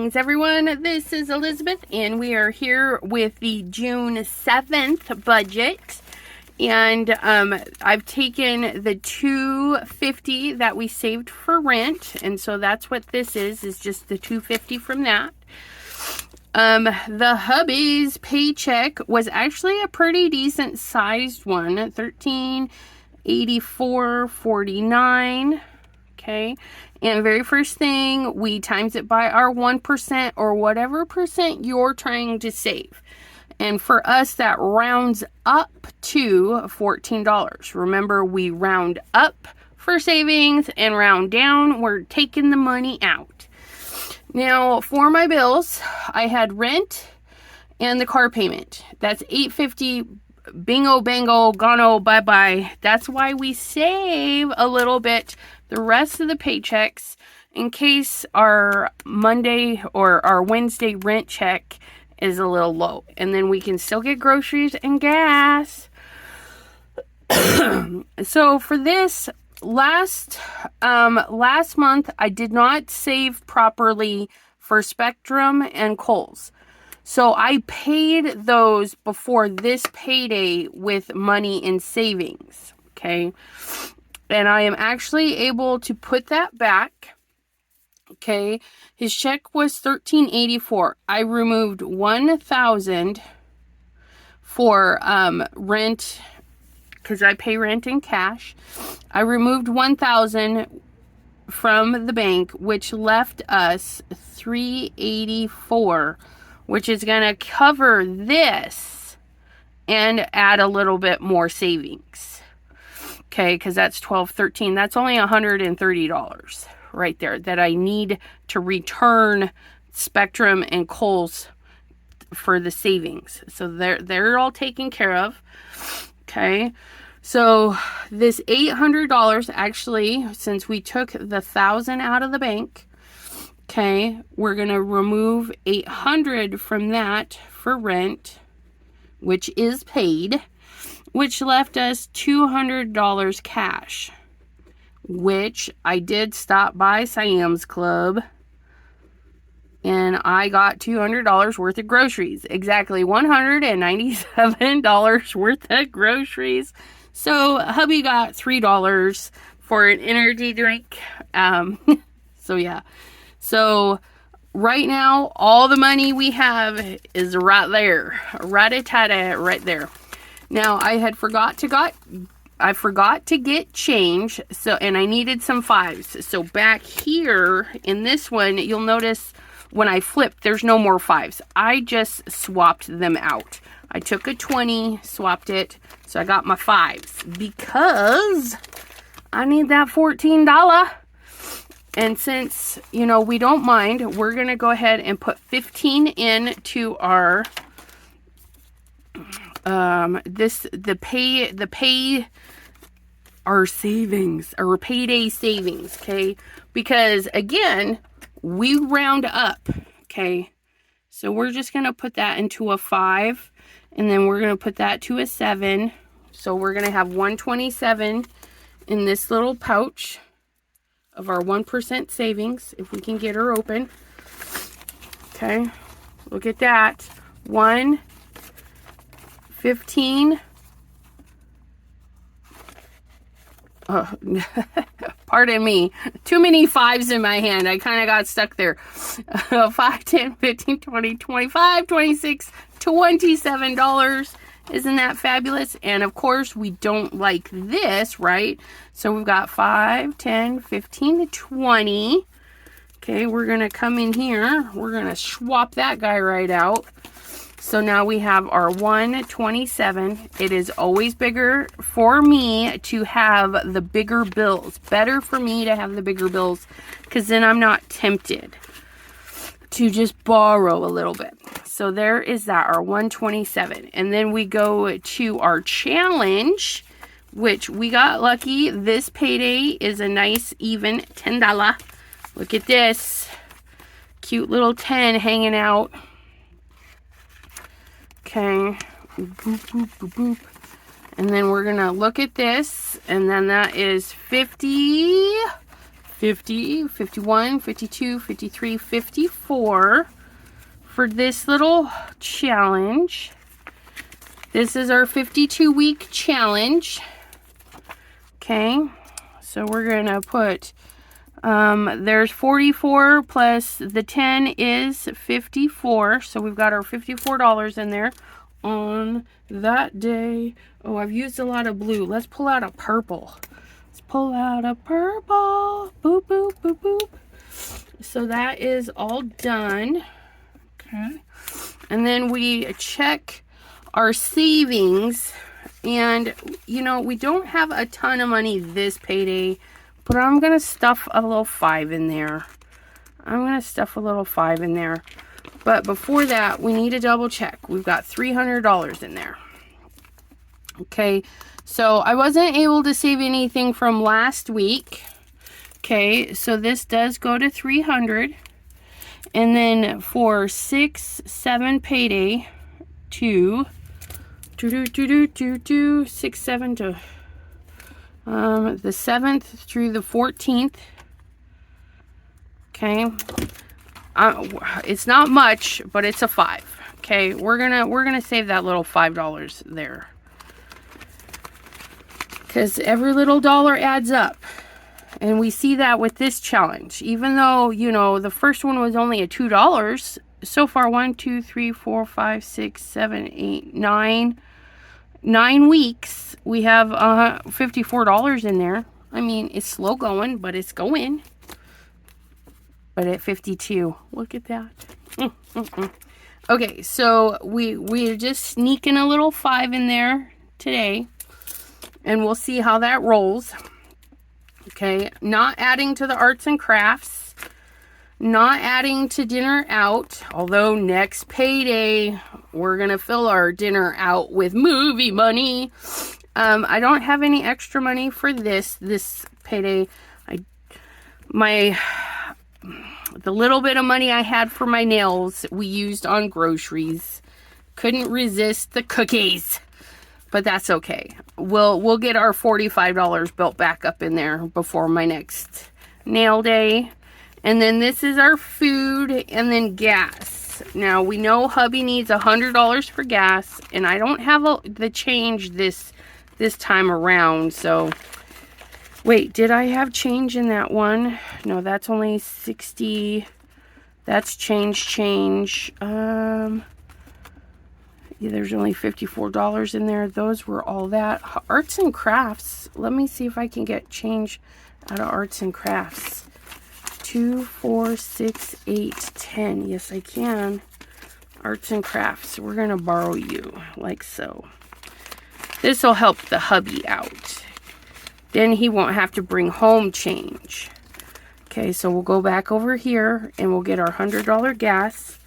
Greetings, everyone. This is Elizabeth, and we are here with the June 7th budget. And I've taken the $250 that we saved for rent, and so that's what this is just the $250 from that. The hubby's paycheck was actually a pretty decent sized one, $1384.49. Okay, and very first thing, we times it by our 1% or whatever percent you're trying to save. And for us, that rounds up to $14. Remember, we round up for savings and round down, we're taking the money out. Now, for my bills, I had rent and the car payment. That's $850. Bingo, bango, gone, bye-bye. That's why we save a little bit the rest of the paychecks in case our Monday or our Wednesday rent check is a little low. And then we can still get groceries and gas. So for this last month, I did not save properly for Spectrum and Kohl's. So I paid those before this payday with money in savings, okay? And I am actually able to put that back, okay? His check was $1384. I removed $1,000 for rent, because I pay rent in cash. I removed $1,000 from the bank, which left us $384, which is going to cover this and add a little bit more savings. Okay, because that's $12.13. That's only $130 right there that I need to return Spectrum and Kohl's for the savings. So they're all taken care of. Okay, so this $800 actually, since we took the $1,000 out of the bank, okay, we're going to remove $800 from that for rent, which is paid, which left us $200 cash, which I did stop by Sam's Club, and I got $200 worth of groceries. Exactly $197 worth of groceries. So hubby got $3 for an energy drink. So yeah. So right now, all the money we have is right there. Rat-a-tat-a right there. Now, I forgot to get change, so, and I needed some fives. So back here in this one, you'll notice when I flipped, there's no more fives. I just swapped them out. I took a 20, swapped it, so I got my fives because I need that $14. And since, you know, we don't mind, we're going to go ahead and put 15 into our, our savings, our payday savings, okay? Because, again, we round up, okay? So we're just going to put that into a 5, and then we're going to put that to a 7. So we're going to have 127 in this little pouch of our 1% savings, if we can get her open. Okay, look at that. 1, 15. Pardon me. Too many fives in my hand. I kind of got stuck there. 5, 10, 15, 20, 25, 26, $27. Isn't that fabulous? And of course, we don't like this, right? So we've got 5, 10, 15, 20. Okay, we're going to come in here. We're going to swap that guy right out. So now we have our 127. It is always bigger for me to have the bigger bills. Better for me to have the bigger bills, because then I'm not tempted to just borrow a little bit. So there is that, our 127. And then we go to our challenge, which we got lucky. This payday is a nice even $10. Look at this. Cute little 10 hanging out. Okay. Boop, boop, boop, boop. And then we're going to look at this. And then that is 50, 50, 51, 52, 53, 54 for this little challenge. This is our 52-week challenge. Okay, so we're gonna put, there's 44 plus the 10 is 54. So we've got our $54 in there on that day. Oh, I've used a lot of blue. Let's pull out a purple. Let's pull out a purple. Boop, boop, boop, boop. So that is all done. Okay. And then we check our savings, and you know, we don't have a ton of money this payday, but I'm gonna stuff a little 5 in there. But before that, we need to double check. We've got $300 in there. Okay, so I wasn't able to save anything from last week. Okay, so this does go to 300. And then for 6, 7 payday, 6, 7 to the 7th through the 14th. Okay, it's not much, but it's a 5. Okay, we're gonna save that little $5 there, because every little dollar adds up. And we see that with this challenge. Even though, you know, the first one was only a $2, so far 1, 2, 3, 4, 5, 6, 7, 8, 9 weeks, we have $54 in there. I mean, it's slow going, but it's going. But at 52, look at that. Okay, so we're just sneaking a little 5 in there today, and we'll see how that rolls. Okay, not adding to the arts and crafts, not adding to dinner out, although next payday we're gonna fill our dinner out with movie money. I don't have any extra money for this payday. The little bit of money I had for my nails we used on groceries. Couldn't resist the cookies. But that's okay. We'll get our $45 built back up in there before my next nail day. And then this is our food, and then gas. Now we know hubby needs $100 for gas, and I don't have the change this time around. So wait, did I have change in that one? No, that's only 60. That's change. There's only $54 in there. Those were all that. Arts and crafts. Let me see if I can get change out of arts and crafts. 2, 4, 6, 8, 10. Yes, I can. Arts and crafts. We're going to borrow you like so. This will help the hubby out. Then he won't have to bring home change. Okay, so we'll go back over here and we'll get our $100 gas.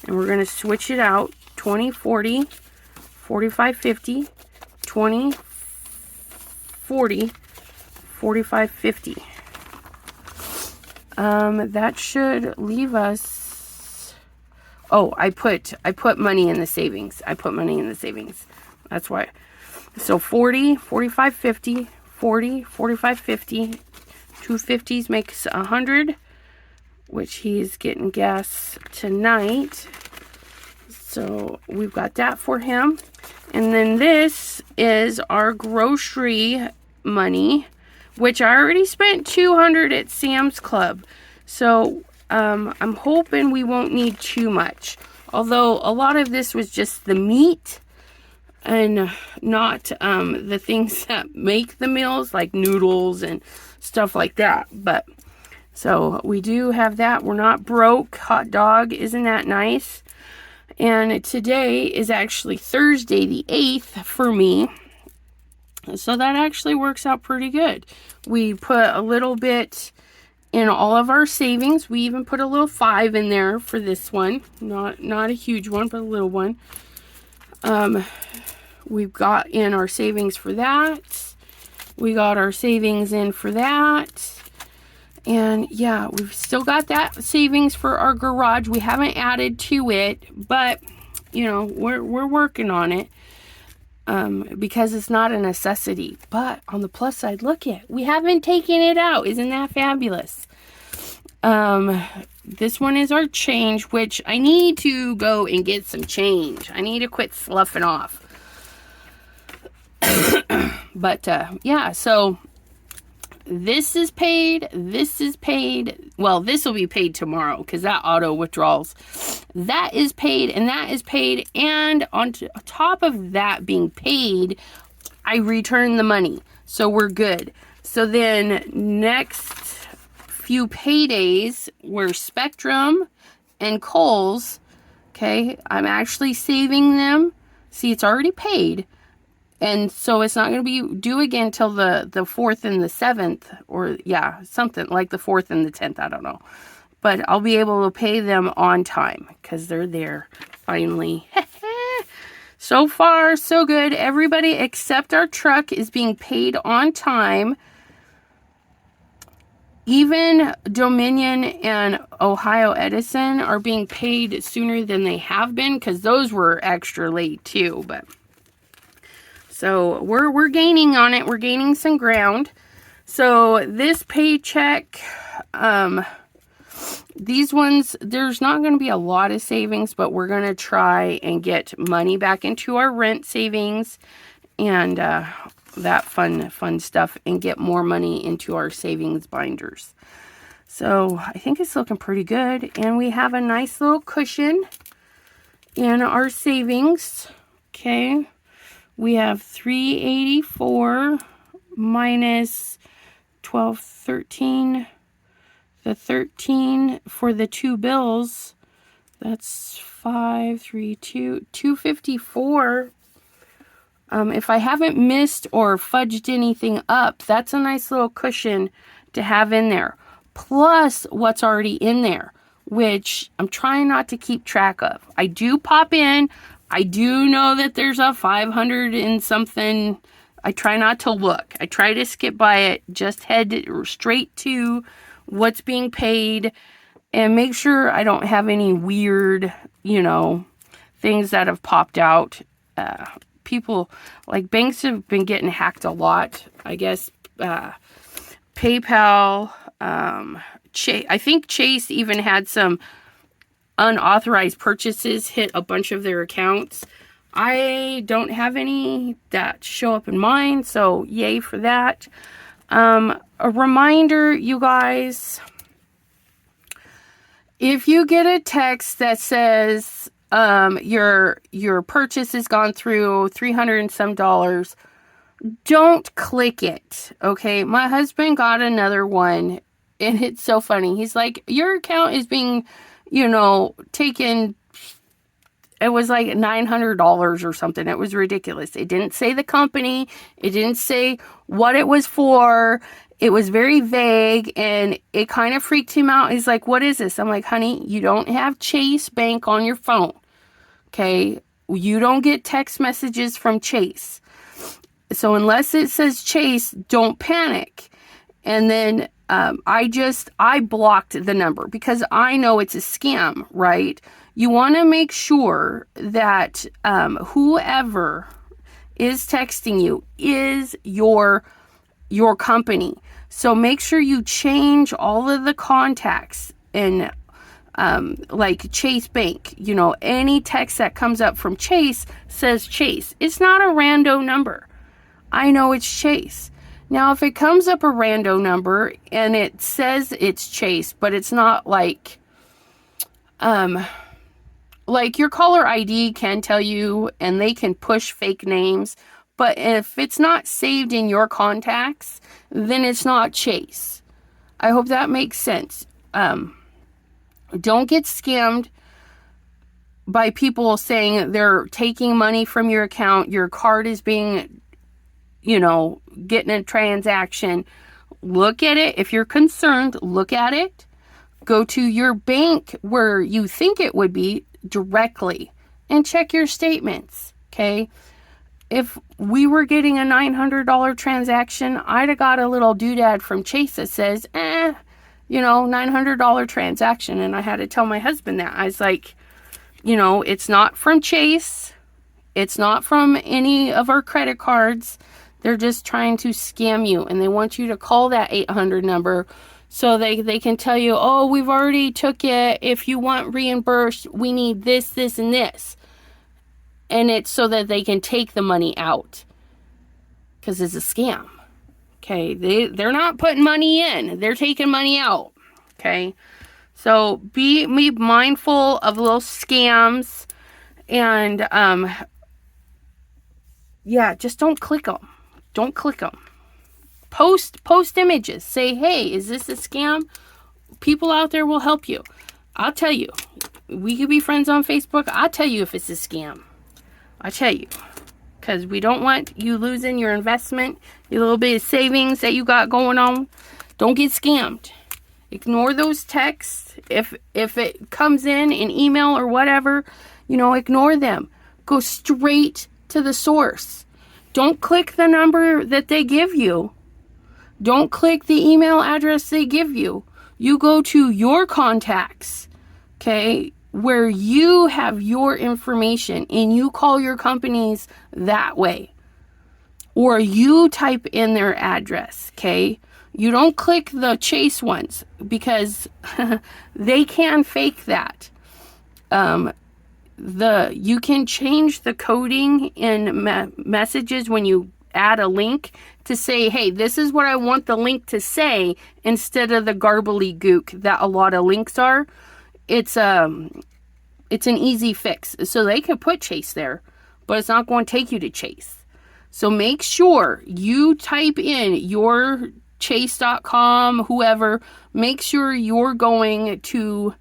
And we're going to switch it out. 20, 40, 45, 50, 20, 40, 45, 50. That should leave us. Oh, I put money in the savings. That's why. So 40, 45, 50, 40, 45, 50. 2 50s makes 100, which he's getting gas tonight. So we've got that for him. And then this is our grocery money, which I already spent $200 at Sam's Club. So I'm hoping we won't need too much. Although a lot of this was just the meat and not the things that make the meals, like noodles and stuff like that. But so we do have that. We're not broke. Hot dog, isn't that nice? And today is actually Thursday the 8th for me. So that actually works out pretty good. We put a little bit in all of our savings. We even put a little 5 in there for this one. Not a huge one, but a little one. We've got in our savings for that. We got our savings in for that. And yeah, we've still got that savings for our garage. We haven't added to it, but you know, we're working on it. because it's not a necessity. But on the plus side, look it, we haven't taken it out. Isn't that fabulous? This one is our change, which I need to go and get some change. I need to quit sloughing off. But yeah, so this is paid. This is paid. Well, this will be paid tomorrow because that auto withdrawals. That is paid and that is paid. And on top of that being paid, I return the money. So we're good. So then next few paydays were Spectrum and Kohl's. Okay, I'm actually saving them. See, it's already paid. And so it's not going to be due again till the 4th and the 7th, or yeah, something like the 4th and the 10th. I don't know. But I'll be able to pay them on time because they're there finally. So far, so good. Everybody except our truck is being paid on time. Even Dominion and Ohio Edison are being paid sooner than they have been because those were extra late too. But so we're gaining on it. We're gaining some ground. So this paycheck, these ones, there's not going to be a lot of savings, but we're going to try and get money back into our rent savings and that fun stuff, and get more money into our savings binders. So I think it's looking pretty good, and we have a nice little cushion in our savings. Okay, we have $384 minus 1213. The 13 for the two bills, that's 532 254. If I haven't missed or fudged anything up, that's a nice little cushion to have in there. Plus what's already in there, which I'm trying not to keep track of. I do pop in. I do know that there's a 500 and something. I try not to look. I try to skip by it. Just head straight to what's being paid and make sure I don't have any weird, things that have popped out. People, like banks have been getting hacked a lot. I guess PayPal, I think Chase even had some unauthorized purchases hit a bunch of their accounts. I don't have any that show up in mine, so yay for that. A reminder, you guys, if you get a text that says your purchase has gone through $300 and some, don't click it. Okay, my husband got another one, and it's so funny. He's like, your account is being, taken. It was like $900 or something. It was ridiculous. It didn't say the company. It didn't say what it was for. It was very vague, and it kind of freaked him out. He's like, what is this? I'm like, honey, you don't have Chase Bank on your phone. Okay? You don't get text messages from Chase. So unless it says Chase, don't panic. And then I blocked the number because I know it's a scam, right? You want to make sure that whoever is texting you is your company. So make sure you change all of the contacts and like Chase Bank. Any text that comes up from Chase says Chase. It's not a rando number. I know it's Chase. Now, if it comes up a rando number and it says it's Chase, but it's not like your caller ID can tell you, and they can push fake names, but if it's not saved in your contacts, then it's not Chase. I hope that makes sense. Don't get scammed by people saying they're taking money from your account, your card is being, getting a transaction. Look at it. If you're concerned, look at it. Go to your bank where you think it would be directly and check your statements, okay? If we were getting a $900 transaction, I'd have got a little doodad from Chase that says, $900 transaction. And I had to tell my husband that. I was like, it's not from Chase. It's not from any of our credit cards. They're just trying to scam you, and they want you to call that 800 number so they can tell you, oh, we've already took it. If you want reimbursed, we need this, this, and this. And it's so that they can take the money out, because it's a scam. Okay, they're not putting money in. They're taking money out. Okay, so be mindful of little scams, and yeah, just don't click them. Don't click them. Post images. Say, hey, is this a scam? People out there will help you. I'll tell you. We could be friends on Facebook. I'll tell you if it's a scam. I tell you. Because we don't want you losing your investment, your little bit of savings that you got going on. Don't get scammed. Ignore those texts. If it comes in email or whatever, ignore them. Go straight to the source. Don't click the number that they give you. Don't click the email address they give you. You go to your contacts, okay, where you have your information, and you call your companies that way. Or you type in their address, okay? You don't click the Chase ones, because they can fake that. You can change the coding in messages when you add a link to say, hey, this is what I want the link to say, instead of the garbly-gook that a lot of links are. It's an easy fix. So they could put Chase there, but it's not going to take you to Chase. So make sure you type in your chase.com, whoever, make sure you're going to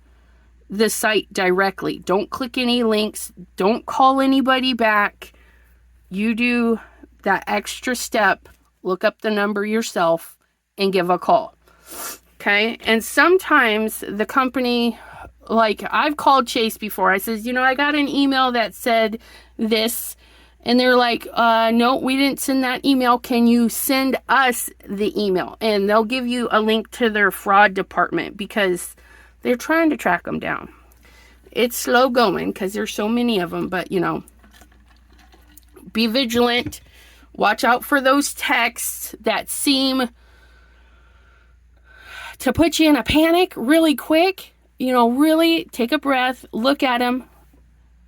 the site directly. Don't click any links. Don't call anybody back. You do that extra step. Look up the number yourself and give a call. Okay? And sometimes the company, like I've called Chase before. I says, I got an email that said this. And they're like, no, we didn't send that email. Can you send us the email? And they'll give you a link to their fraud department, because they're trying to track them down. It's slow going because there's so many of them, but be vigilant. Watch out for those texts that seem to put you in a panic really quick. Really take a breath, look at them.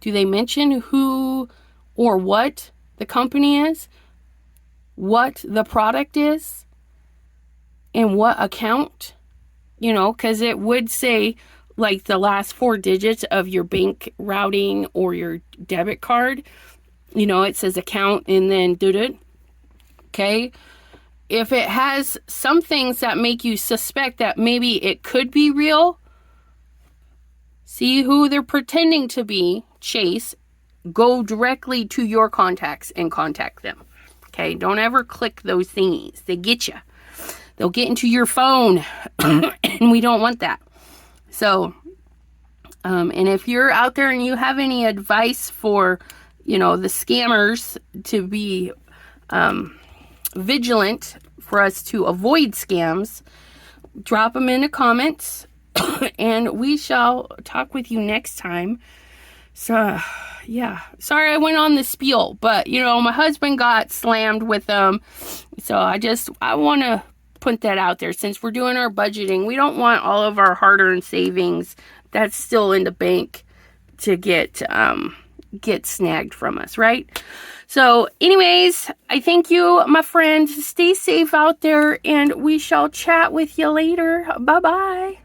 Do they mention who or what the company is, what the product is, and what account? Because it would say like the last 4 digits of your bank routing or your debit card. It says account and then do-do. Okay. If it has some things that make you suspect that maybe it could be real, see who they're pretending to be, Chase. Go directly to your contacts and contact them. Okay. Don't ever click those thingies. They get you. They'll get into your phone and we don't want that. So, and if you're out there and you have any advice for, the scammers to be vigilant for us to avoid scams, drop them in the comments and we shall talk with you next time. So, yeah. Sorry I went on the spiel, but, my husband got slammed with them. So I want to put that out there. Since we're doing our budgeting, we don't want all of our hard-earned savings that's still in the bank to get snagged from us, right? So anyways, I thank you, my friend. Stay safe out there, and we shall chat with you later. Bye-bye.